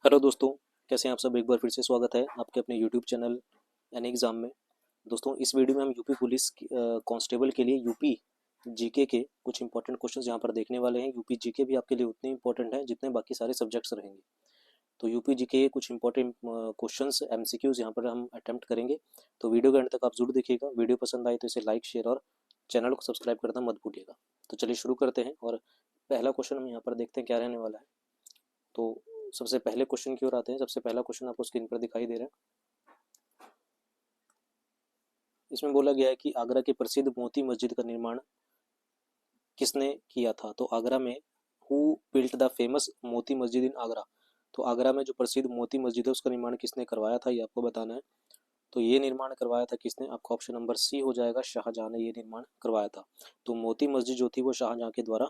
Hello दोस्तों, कैसे हैं आप सब। एक बार फिर से स्वागत है आपके अपने यूट्यूब चैनल एन एग्ज़ाम में। दोस्तों, इस वीडियो में हम यूपी पुलिस कांस्टेबल के लिए यूपी जीके के कुछ इंपॉर्टेंट क्वेश्चंस यहाँ पर देखने वाले हैं। यूपी जीके भी आपके लिए उतने इंपॉर्टेंट हैं जितने बाकी सारे सब्जेक्ट्स रहेंगे। तो यूपी जीके के कुछ इंपॉर्टेंट क्वेश्चंस एमसीक्यूज यहाँ पर हम अटेम्प्ट करेंगे। तो वीडियो के अंत तक आप जरूर देखिएगा। वीडियो पसंद आए तो इसे लाइक, शेयर और चैनल को सब्सक्राइब करना मत भूलिएगा। तो चलिए शुरू करते हैं और पहला क्वेश्चन हम यहाँ पर देखते हैं क्या रहने वाला है। तो सबसे पहले क्वेश्चन की ओर आते हैं। सबसे पहला क्वेश्चन आपको स्क्रीन पर दिखाई दे रहा है। इसमें बोला गया है कि आगरा की प्रसिद्ध मोती मस्जिद का निर्माण किसने किया था। तो आगरा में who built the famous Moti Masjid इन आगरा। तो आगरा में जो प्रसिद्ध मोती मस्जिद है उसका निर्माण किसने करवाया था, ये आपको बताना है। तो ये निर्माण करवाया था किसने, आपका ऑप्शन नंबर सी हो जाएगा, शाहजहां ने ये निर्माण करवाया था। तो मोती मस्जिद जो थी वो शाहजहां के द्वारा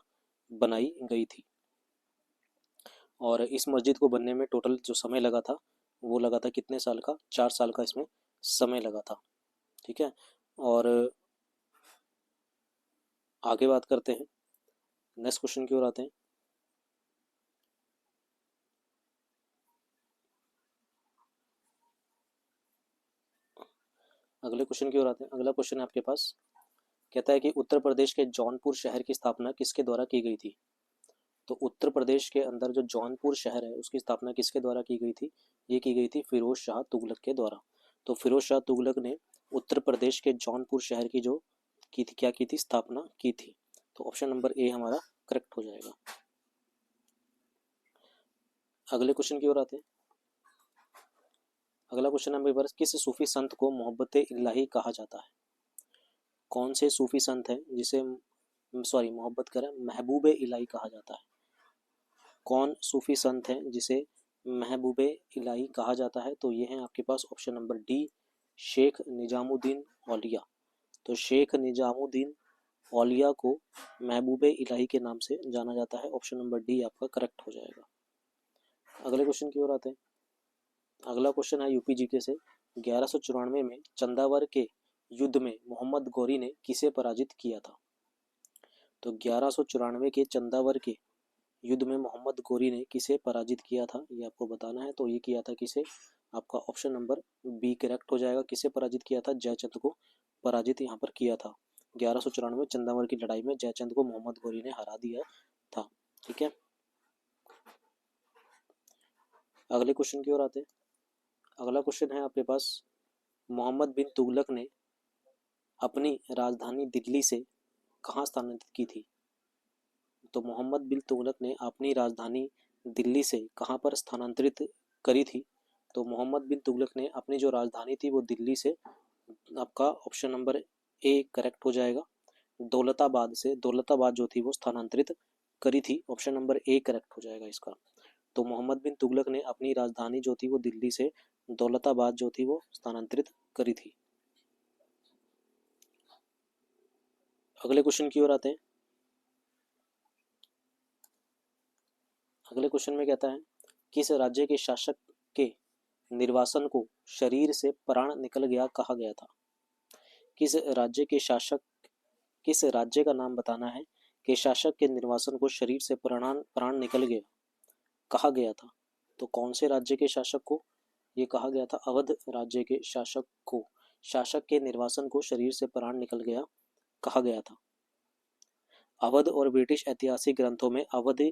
बनाई गई थी। और इस मस्जिद को बनने में टोटल जो समय लगा था वो लगा था कितने साल का, 4 साल का इसमें समय लगा था। ठीक है। और आगे बात करते हैं, नेक्स्ट क्वेश्चन की ओर आते हैं। अगले क्वेश्चन की ओर आते हैं। अगला क्वेश्चन है आपके पास, कहता है कि उत्तर प्रदेश के जौनपुर शहर की स्थापना किसके द्वारा की गई थी। तो उत्तर प्रदेश के अंदर जो जौनपुर शहर है उसकी स्थापना किसके द्वारा की गई थी, ये की गई थी फिरोज शाह तुगलक के द्वारा। तो फिरोज शाह तुगलक ने उत्तर प्रदेश के जौनपुर शहर की जो की थी, क्या की थी, स्थापना की थी। तो ऑप्शन नंबर ए हमारा करेक्ट हो जाएगा। अगले क्वेश्चन की ओर आते हैं। अगला क्वेश्चन है मेरे पास, किस सूफी संत को मोहब्बत इलाही कहा जाता है। कौन से सूफी संत हैं जिसे मोहब्बत करें महबूब इलाही कहा जाता है। कौन सूफी संत हैं जिसे महबूब इलाही कहा जाता है। तो ये हैं आपके पास option number D, Sheikh Nizamuddin Auliya. तो शेख निजामुद्दीन औलिया को महबूब इलाही के नाम से जाना जाता है। ऑप्शन नंबर डी आपका करेक्ट हो जाएगा। अगले क्वेश्चन की ओर आते हैं। अगला क्वेश्चन है यूपी जीके से, 1194 में चंदावर के युद्ध में मोहम्मद गौरी ने किसे पराजित किया था। तो 1194 के चंदावर के युद्ध में मोहम्मद गौरी ने किसे पराजित किया था, ये आपको बताना है। तो ये किया था किसे, आपका ऑप्शन नंबर बी करेक्ट हो जाएगा। किसे पराजित किया था, जयचंद को पराजित यहाँ पर किया था। 1194 चंदावर की लड़ाई में जयचंद को मोहम्मद गौरी ने हरा दिया था। ठीक है। अगले क्वेश्चन की ओर आते हैं। अगला क्वेश्चन है आपके पास, मोहम्मद बिन तुगलक ने अपनी राजधानी दिल्ली से कहाँ स्थानांतरित की थी। तो मोहम्मद बिन तुगलक ने अपनी राजधानी दिल्ली से कहाँ पर स्थानांतरित करी थी। तो मोहम्मद बिन तुगलक ने अपनी जो राजधानी थी वो दिल्ली से, आपका ऑप्शन नंबर ए करेक्ट हो जाएगा, दौलताबाद से, दौलताबाद जो थी वो स्थानांतरित करी थी। ऑप्शन नंबर ए करेक्ट हो जाएगा इसका। तो मोहम्मद बिन तुगलक ने अपनी राजधानी जो थी वो दिल्ली से दौलताबाद जो थी वो स्थानांतरित करी थी। अगले क्वेश्चन की ओर आते हैं। अगले क्वेश्चन में कहता है, किस राज्य के शासक के निर्वासन को शरीर से प्राण निकल गया कहा गया था। किस राज्य के शासक, किस राज्य का नाम बताना है कि शासक के निर्वासन को शरीर से प्राण निकल गया कहा गया था। तो कौन से राज्य के शासक को ये कहा गया था, अवध राज्य के शासक को शासक के निर्वासन को शरीर से प्राण निकल गया कहा गया था। अवध और ब्रिटिश ऐतिहासिक ग्रंथों में अवध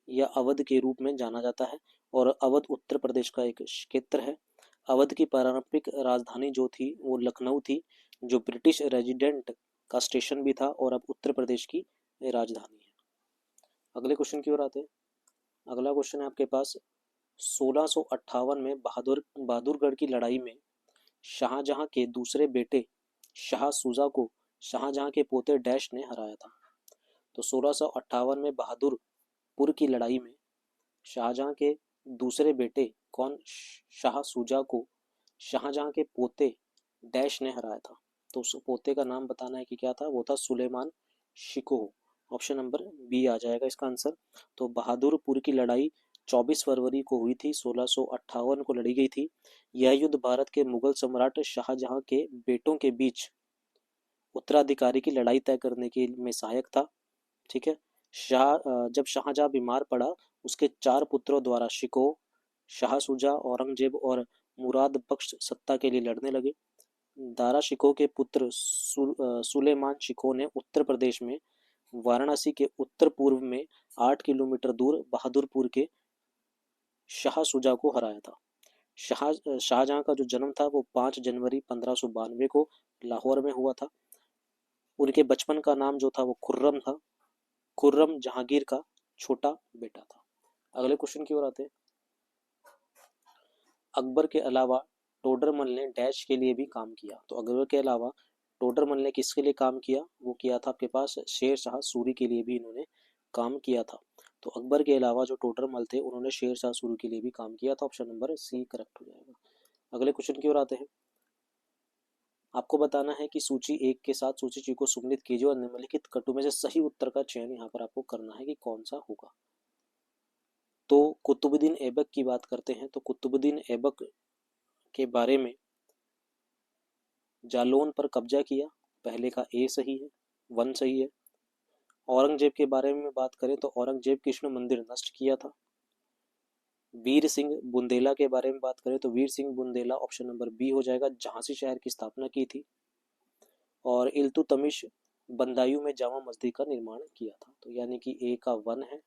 या अवध के रूप में जाना जाता है और अवध उत्तर प्रदेश का एक क्षेत्र है। अवध की पारंपरिक राजधानी जो थी वो लखनऊ थी, जो ब्रिटिश रेजिडेंट का स्टेशन भी था और अब उत्तर प्रदेश की राजधानी है। अगले क्वेश्चन की ओर आते हैं। अगला क्वेश्चन है आपके पास, 1658 में बहादुरगढ़ की लड़ाई में शाहजहां के दूसरे बेटे शाह सूजा को शाहजहां के पोते डैश ने हराया था। तो 1658 में बहादुरपुर की लड़ाई में शाहजहां के दूसरे बेटे कौन, शाह सूजा को शाहजहां के पोते डैश ने हराया था। तो उस पोते का नाम बताना है कि क्या था, वो था Sulaiman Shikoh. Option number B आ जाएगा इसका आंसर। तो बहादुरपुर की लड़ाई 24 फरवरी को हुई थी, 1658 को लड़ी गई थी। यह युद्ध भारत के मुगल सम्राट शाहजहां के बेटों के बीच उत्तराधिकारी की लड़ाई तय करने के में सहायक था। ठीक है। जब शाहजहां बीमार पड़ा, उसके 4 पुत्रों द्वारा शिकोह, शाह शुजा, औरंगजेब और मुराद बख्श सत्ता के लिए लड़ने लगे। दारा शिकोह के पुत्र सुलेमान शिकोह ने उत्तर प्रदेश में वाराणसी के उत्तर पूर्व में 8 किलोमीटर दूर बहादुरपुर के शाह शुजा को हराया था। शाहजहां का जो जन्म था वो 5 जनवरी 1592 को लाहौर में हुआ था। उनके बचपन का नाम जो था वो खुर्रम था। खुर्रम जहांगीर का छोटा बेटा था। अगले क्वेश्चन की ओर आते हैं। अकबर के अलावा टोडरमल ने डैश के लिए भी काम किया। तो अकबर के अलावा टोडरमल ने किसके लिए काम किया? वो किया था आपके पास शेर शाह सूरी के लिए भी इन्होंने काम किया था। तो अकबर के अलावा जो टोडरमल थे उन्होंने शेर शाह सूरी के लिए भी काम किया था। ऑप्शन नंबर सी करेक्ट हो जाएगा। अगले क्वेश्चन की ओर आते हैं। आपको बताना है कि सूची 1 के साथ सूची 2 को सम्मिलित कीजिए और निम्नलिखित कटु में से सही उत्तर का चयन यहाँ पर आपको करना है कि कौन सा होगा। तो कुतुबुद्दीन ऐबक की बात करते हैं। तो कुतुबुद्दीन ऐबक के बारे में जालौन पर कब्जा किया, पहले का ए सही है, 1 सही है। औरंगजेब के बारे में बात करें तो औरंगजेब कृष्ण मंदिर नष्ट किया था। वीर सिंह बुंदेला के बारे में बात करें तो Veer Singh Bundela option number B हो जाएगा, झांसी शहर की स्थापना की थी। और इल्तुतमिश बंदायूं में जामा मस्जिद का निर्माण किया था। तो यानी कि ए का 1 है,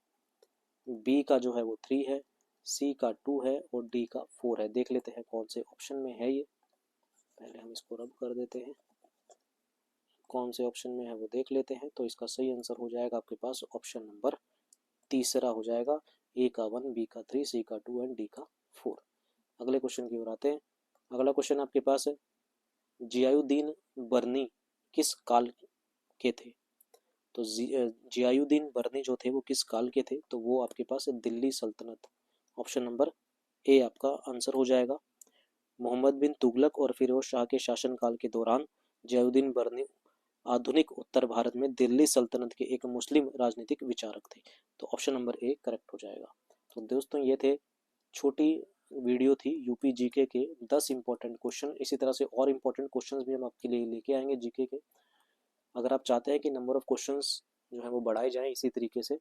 बी का जो है वो 3 है, सी का 2 है और डी का 4 है। देख लेते हैं कौन से ऑप्शन में है ये। पहले हम इसको रब कर देते हैं, कौन से ऑप्शन में है वो देख लेते हैं। तो इसका सही आंसर हो जाएगा आपके पास ऑप्शन नंबर तीसरा हो जाएगा। ए का 1, बी का 3, सी का 2 एंड डी का 4। अगले क्वेश्चन की ओर आते हैं। अगला क्वेश्चन आपके पास है, जियाउद्दीन बर्नी किस काल के थे? तो जियाउद्दीन बर्नी जो थे वो किस काल के थे? तो वो आपके पास दिल्ली सल्तनत, ऑप्शन नंबर ए आपका आंसर हो जाएगा। मोहम्मद बिन तुगलक और फिरोज शाह के शासनकाल के दौरान जियाउद्दीन बर्नी आधुनिक उत्तर भारत में दिल्ली सल्तनत के एक मुस्लिम राजनीतिक विचारक थे। तो ऑप्शन नंबर ए करेक्ट हो जाएगा। तो दोस्तों ये थे छोटी वीडियो थी यूपी जीके के 10 इंपॉर्टेंट क्वेश्चन। इसी तरह से और इंपॉर्टेंट क्वेश्चंस भी हम आपके लिए लेके आएंगे जीके के। अगर आप चाहते हैं कि नंबर ऑफ क्वेश्चंस जो है वो बढ़ाए जाएं इसी तरीके से,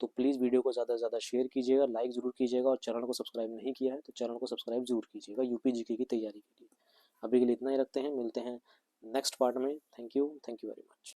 तो प्लीज़ वीडियो को ज़्यादा से ज़्यादा शेयर कीजिएगा, लाइक ज़रूर कीजिएगा और चैनल को सब्सक्राइब नहीं किया है तो चैनल को सब्सक्राइब जरूर कीजिएगा यूपी जीके की तैयारी के लिए। अभी के लिए इतना ही रखते हैं, मिलते हैं नेक्स्ट पार्ट में। Thank you very much.